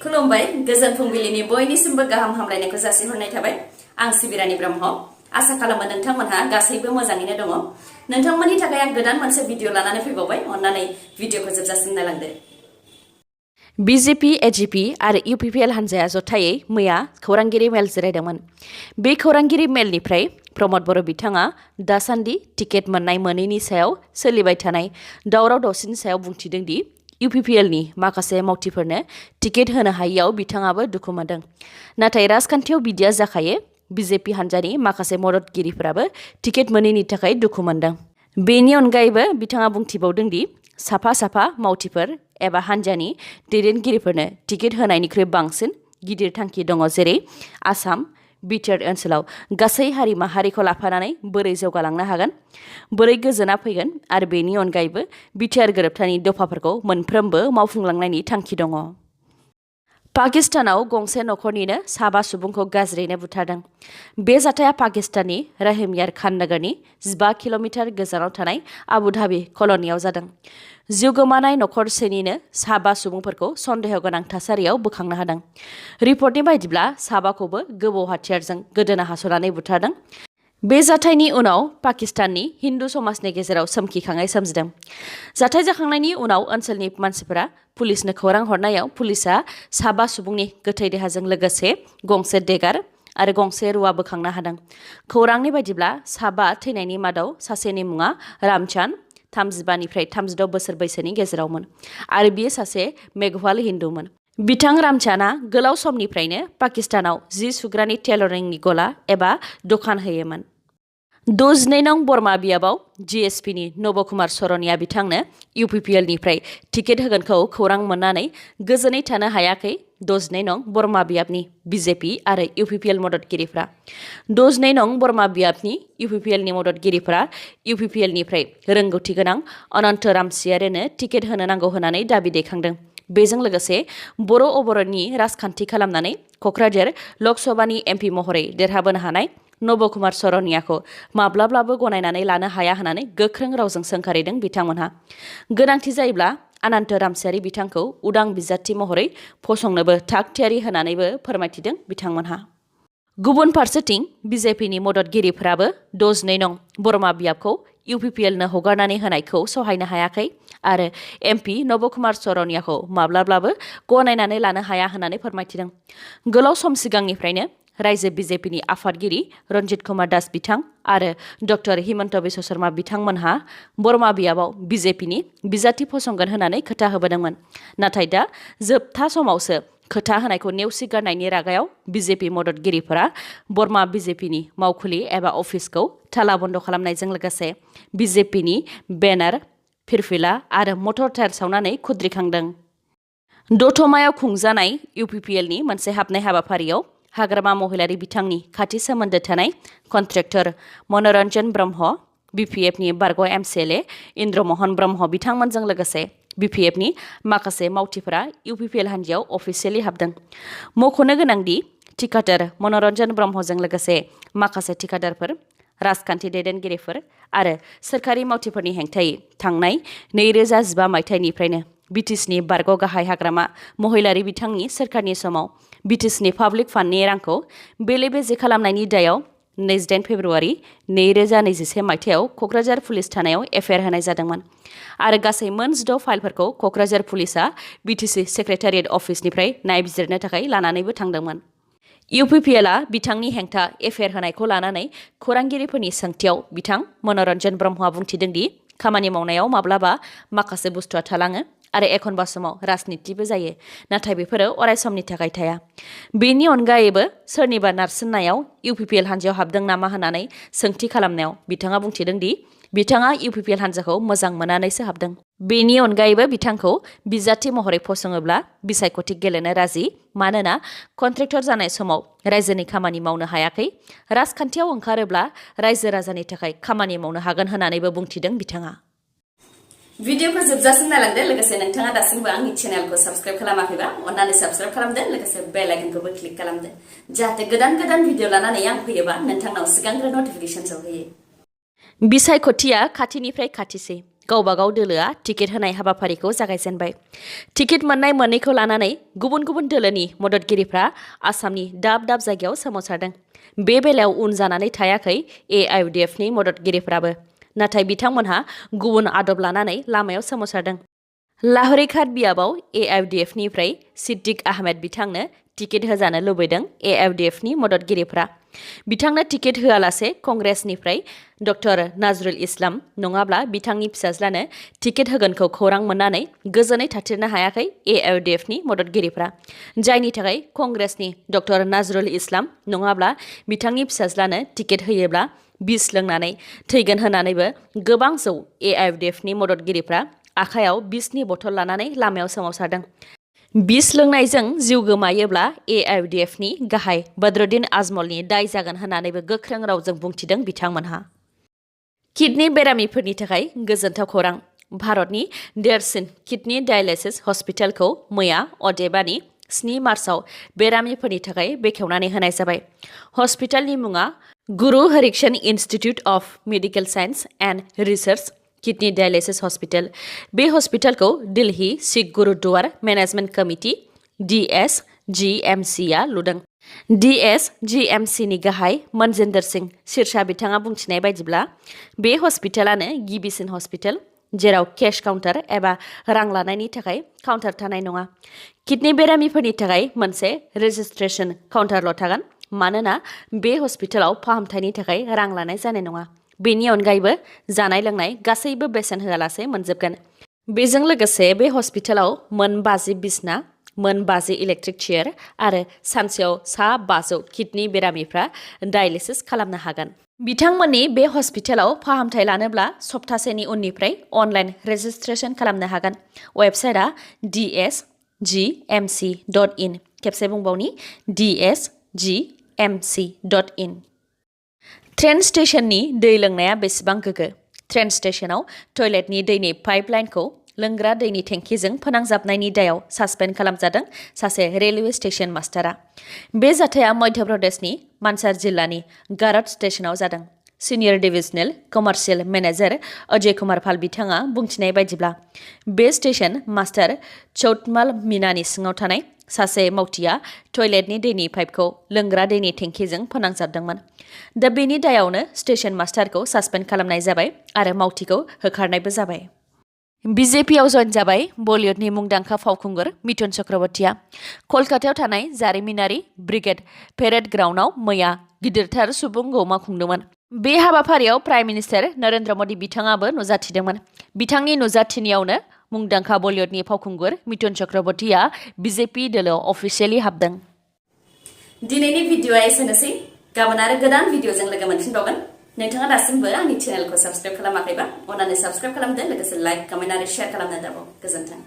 खुलुमबाय गोजोन फुंबिलिनि बयनिसिमबो गाहाम हामलायनायखौ जासिहरनाय थाबाय आं सिबिरानि ब्रह्म आसा खालामो नोंथांमोनहा गासैबो मोजाङैनो दङ नोंथांमोननि थाखाय आं गोदान मोनसे भिडिअ लानानै फैबावबाय अन्नानै भिडिअखौ जोबजासिम नायलांदो बिजेपि एजिपि आरो इउपिपिएल हान्जाया जथायै मैया खौरांगिरि मेल जिरायदोंमोन बे खौरांगिरि मेलनिफ्राय प्रमद बर' बिथाङा दासान्दि टिकेट मोननाय मोनैनि सायाव सोलिबाय थानाय दावराव दावसिनि सायाव बुंथिदों दि इउपिपिएलनि माखासे मावथिफोरनो टिकेट होनो हायैयाव बिथाङाबो दुखु मोनदों नाथाय राजखान्थियाव बिदिया जाखायो बिजेपि हान्जानि माखासे मददगिरिफोराबो टिकेट मोनैनि थाखाय दुखु मोनदों बेनि अनगायैबो बिथाङा बुंथिबावदों दि साफा साफा मावथिफोर एबा हान्जानि दैदेनगिरिफोरनो टिकेट होनायनिख्रुइ बांसिन गिदिर थांखि दङ जेरै आसाम बिटिआर ओनसोलाव गासै हारि माहारिखौ लाफानानै बोरै जौगालांनो हागोन बोरै गोजोना फैगोन आरो बेनि अनगायैबो बिटिआर गोरोबथानि दफाफोरखौ मोनफ्रोमबो मावफुंलांनायनि थांखि दङ पाकिस्तानाव गंसे नखरनिनो साबा सुबुंखौ गाज्रियैनो बुथारदों बे जाथाया पाकिस्ताननि रहिमयार खान नगरनि 15 किल'मिटार गोजानाव थानाय आबु धाबि कल'नियाव जादों जिउ गोमानाय नखरसेनिनो साबा सुबुंफोरखौ सन्देह गोनां थासारियाव बोखांनो हादों रिपर्टनि बायदिब्ला साबाखौबो गोबौ हाथियारजों गोदोना हास'नानै बुथारदों बे जाथायनि उनाव पाकिस्ताननि हिन्दु समाजनि गेजेराव सोमखिखांनाय सोमजिदों जाथाय जाखांनायनि उनाव ओनसोलनि मानसिफोरा पुलिसनो खौरां हरनायाव पुलिसआ साबा सुबुंनि गोथै देहाजों लोगोसे गंसे देगार आरो गंसे रुवा बोखांनो हादों खौरांनि बायदिब्ला साबा थैनायनि मादाव सासेनि मुङा रामचान्द 35निफ्राय 36 बोसोर बैसोनि गेजेरावमोन आरो बियो सासे मेघवाल हिन्दुमोन बिथां रामचान्दआ गोलाव समनिफ्रायनो पाकिस्तानाव जि सुग्रानि टेलरिंनि गला एबा दखान होयोमोन 12 नं बरमा बियाबाव जिएसपिनि नब कुमार सरनिया बिथांनो इउपिपिएलनिफ्राय टिकेट होगोनखौ खौरां मोननानै गोजोनै थानो हायाखै 12 नं बरमा बियाबनि बिजेपि आरो इउपिपिएल मददगिरिफ्रा 12 नं बरमा बियाबनि इउपिपिएलनि मददगिरिफ्रा इउपिपिएलनिफ्राय रोंगौथि गोनां अनन्त रामसियारिनो टिकेट होनो नांगौ होननानै दाबि दैखांदों बेजों लोगोसे बर' अबरननि राजखान्थि खालामनानै क'क्राझार लकसभानि एमपि महरै देरहाबोनो हानाय नब कुमार सरनियाखौ माब्लाब्लाबो गनायनानै लानो हाया होननानै गोख्रों रावजों सोंखारिदों बिथांमोनहा गोनांथि जायोब्ला अनन्त रामसियारि बिथांखौ उदां बिजाथि महरै फसंनोबो थाग थियारि होनानैबो फोरमायथिदों बिथांमोनहा गुबुन फारसेथिं बिजेपिनि मददगिरिफोराबो 12 नं बरमा बियाबखौ इउपिपिएलनो हगारनानै होनायखौ सहायनो हायाखै आरो एमपि नब कुमार सरनियाखौ माब्लाब्लाबो गनायनानै लानो हाया होननानै फोरमायथिदों गोलाव सम सिगांनिफ्रायनो रायजो बिजेपिनि आफादगिरि रन्जित कुमार दास बिथां आरो डक्टर हिमन्त बिश्व शर्मा बिथांमोनहा बरमा बियाबाव बिजेपिनि बिजाथि फसंगोन होननानै खोथा होबोदोंमोन नाथाय दा जोबथा समावसो खोथा होनायखौ नेवसिगारनायनि रागायाव बिजेपि मददगिरिफोरा बरमा बिजेपिनि मावखुलि एबा अफिसखौ थाला बन्द खालामनायजों लोगोसे बिजेपिनि बेनार फिरफिला आरो मटर टायार सावनानै खुद्रिखांदों दतमायाव खुंजानाय इउपिपिएलनि मोनसे हाबनाय हाबाफारियाव हाग्रामा महिलारि बिथांनि खाथि सोमोन्दो थानाय कन्ट्रेक्टर मनरन्जन ब्रह्म बिपिएफनि बारग' एमसिएलए इन्द्रमहन ब्रह्म बिथांमोनजों लोगोसे बिपिएफनि माखासे मावथिफोरा इउपिपिएल हान्जायाव अफिसियेलि हाबदों मख'नो गोनांदि थिकादार मनरन्जन ब्रह्मजों लोगोसे माखासे थिकादारफोर राजखान्थि दैदेनगिरिफोर आरो सोरखारि मावथिफोरनि हेंथायै थांनाय 2015 मायथाइनिफ्रायनो बिटिसिनि बारग' गाहाय हाग्रामा महिलारि बिथांनि सोरखारनि समाव बिटिसिनि पाब्लिक फान्डनि रांखौ बेले बेजे खालामनायनि दायाव 28 फेब्रुवारि 2021 मायथाइयाव क'क्राझार पुलिस थानायाव एफआइआर होनाय जादोंमोन आरो गासै मोन 16 फाइलफोरखौ क'क्राझार पुलिसआ बिटिसि सेक्रेटारियेट अफिसनिफ्राय नायबिजिरनो थाखाय लानानैबो थांदोंमोन इउपिपिएलआ बिथांनि हेंथा एफआइआर होनायखौ लानानै खौरांगिरिफोरनि सोंथियाव बिथां मनरन्जन ब्रह्मआ बुंथिदों दि खामानि मावनायाव माब्लाबा माखासे बुस्थुआ थालाङो आरो एखनबा समाव राजनितिबो जायो नाथाय बेफोरो अराय समनि थाखाय थाया बेनि अनगायैबो सोरनिबा नारसिननायाव इउपिपिएल हान्जायाव हाबदों नामा होननानै सोंथि खालामनायाव बिथाङा बुंथिदों दि बिथाङा इउपिपिएल हान्जाखौ मोजां मोननानैसो हाबदों बेनि अनगायैबो बिथांखौ बिजाथि महरै फसङोब्ला बिसायख'थि गेलेनो राजि मानोना कन्ट्रेक्टर जानाय समाव रायजोनि खामानि मावनो हायाखै राजखान्थियाव ओंखारोब्ला रायजो राजानि थाखाय खामानि मावनो हागोन होननानैबो बुंथिदों बिथाङा भिडिअखौ जोबजासिम नायलांदो लोगोसे नोंथाङा दासिमबो आंनि चेनेलखौ साबस्क्राइब खालामाखैबा अन्नानै साबस्क्राइब खालामदो लोगोसे बेल आइकनखौबो क्लिक खालामदो जाहाथे गोदान भिडिअ लानानै आं फैयोबा नोंथांनाव सिगांग्रो नटिफिकेसन सौहैयो बिसायख'थिया खाथिनिफ्राय खाथिसै गावबागाव दोलोआ टिकेट होनाय हाबाफारिखौ जागायजेनबाय। टिकेट मोननाय मोननैखौ लानानै गुबुन गुबुन दोलोनि मददगिरिफ्रा आसामनि दाब दाब जायगायाव सोमावसारदों। बे बेलायाव उन जानानै थायाखै AIUDFनि मददगिरिफ्राबो, नाथाय बिथांमोनहा गुबुन आदब लानानै लामायाव सोमावसारदों। लाहौरी-घाट बियाबाव AIUDFनिफ्राय सिद्दिक आहमेद बिथांनो टिकेट होजानो लुबैदों AIUDFनि मददगिरिफ्रा। बिथांनो टिकेट होआलासे कंग्रेसनिफ्राय डक्टर नाजरुल इस्लाम नङाब्ला बिथांनि फिसाज्लानो टिकेट होगोनखौ खौरां मोननानै गोजोनै थाथेरनो हायाखै AIUDFनि मददगिरिफ्रा, जायनि थाखाय कंग्रेसनि डक्टर नाजरुल इस्लाम नङाब्ला बिथांनि फिसाज्लानो टिकेट होयोब्ला बिस लोंनानै थैगोन होननानैबो गोबां जौ AIUDFनि मददगिरिफ्रा आखायाव बिसनि बथल लानानै लामायाव सोमावसारदों। बिस लोंनायजों जिउ गोमायोब्ला AIUDFनि गाहाय बद्रुद्दीन आजमलनि दाय जागोन होननानैबो गोख्रों रावजों बुंथिदों बिथांमोनहा। किडनि बेरामिफोरनि थाखाय गोजोनथाव खौरां। भारतनि देरसिन किडनि डायलाइसिस हस्पिटालखौ मैया अदेबानि 7 मार्चआव बेरामिफोरनि थाखाय बेखेवनानै होनाय जाबाय। हस्पिटालनि मुङा Guru Harikrishan institute of medical science and research kidney dialysis hospital. बे हस्पिटालखौ Delhi Sikh Gurdwara management committee DSGMC आ लुदों। DSGMC नि गाहाय मनजिन्दर सिंह सिरसा बिथाङा बुंथिनाय बायदिब्ला बे हस्पिटालानो गिबिसिन हस्पिटाल जेराव केश काउन्टार एबा रां लानायनि थाखाय काउन्टार थानाय नङा। किडनि बेरामिफोरनि थाखाय मोनसे रेजिस्ट्रेसन काउन्टारल' थागोन, मानोना बे हस्पिटालाव फाहामथायनि थाखाय रां लानाय जानाय नङा। बेनि अनगायैबो जानाय लोंनाय गासैबो बेसेन होआलासे मोनजोबगोन। बेजों लोगोसे बे हस्पिटालाव मोन 50 बिसना, मोन 50 इलेक्ट्रिक चेयार आरो सानसेयाव सा 500 किडनि बेरामिफ्रा डायलिसिस खालामनो हागोन। बिथांमोननि बे हस्पिटालाव फाहामथाय लानोब्ला सप्तासेनि उननिफ्राय अनलाइन रेजिस्ट्रेसन खालामनो हागोन। वेबसाइटआ dsgmc.in। खेबसे बुंबावनि dsgmc.in। ट्रेन स्टेशननि दै लोंनाया बेसेबां गोगो? ट्रेन स्टेशनाव टयलेटनि दैनि पाइपलाइनखौ लोंग्रा दैनि टेंकिजों फोनांजाबनायनि दायाव सासपेन्ड खालामजादों सासे रेलवे स्टेशन मास्टारा। बे जाथाया मध्य प्रदेशनि मानसार जिल्लानि गारद स्टेशनाव जादों। Senior divisional commercial manager Ajay Kumar Pal बिथाङा बुंथिनाय बायदिब्ला बे स्टेशन मास्टार चौतमाल मीनानि सिङाव थानाय सासे मावथिया टयलेटनि दैनि पाइपखौ लोंग्रा दैनि टेंकिजों फोनांजाबदोंमोन। दा बेनि दायावनो स्टेशन मास्टारखौ सासपेन्ड खालामनाय जाबाय आरो मावथिखौ होखारनायबो जाबाय। BJPआव जइन जाबाय बलिउडनि मुंदांखा फावखुंगुर मिथुन चक्रवर्तीया। कलकातायाव थानाय जारिमिनारि ब्रिगेड पेरेड ग्राउन्डआव मैया गिदिरथार सुबुं गौमा खुंदोंमोन। बे हाबाफारियाव प्राइम मिनिस्टार नरेन्द्र मदि बिथाङाबो नुजाथिदोंमोन। बिथांनि नुजाथिनायावनो मुंदांखा बलिउडनि फावखुंगुर मिथुन चक्रवर्तीया BJP दोलोआव अफिसियेलि हाबदों। दिनैनि भिडिअ'आ एसेनोसै। गाबोन आरो गोदान भिडिअ'जों लोगो मोनफिनबावगोन। नोंथाङा दासिमबो आंनि चेनेलखौ साबस्क्राइब खालामाखैबा अन्नानै साबस्क्राइब खालामदो, लोगोसे लाइक, कमेन्ट आरो शेयार खालामनो दाबाव। गोजोन्थों।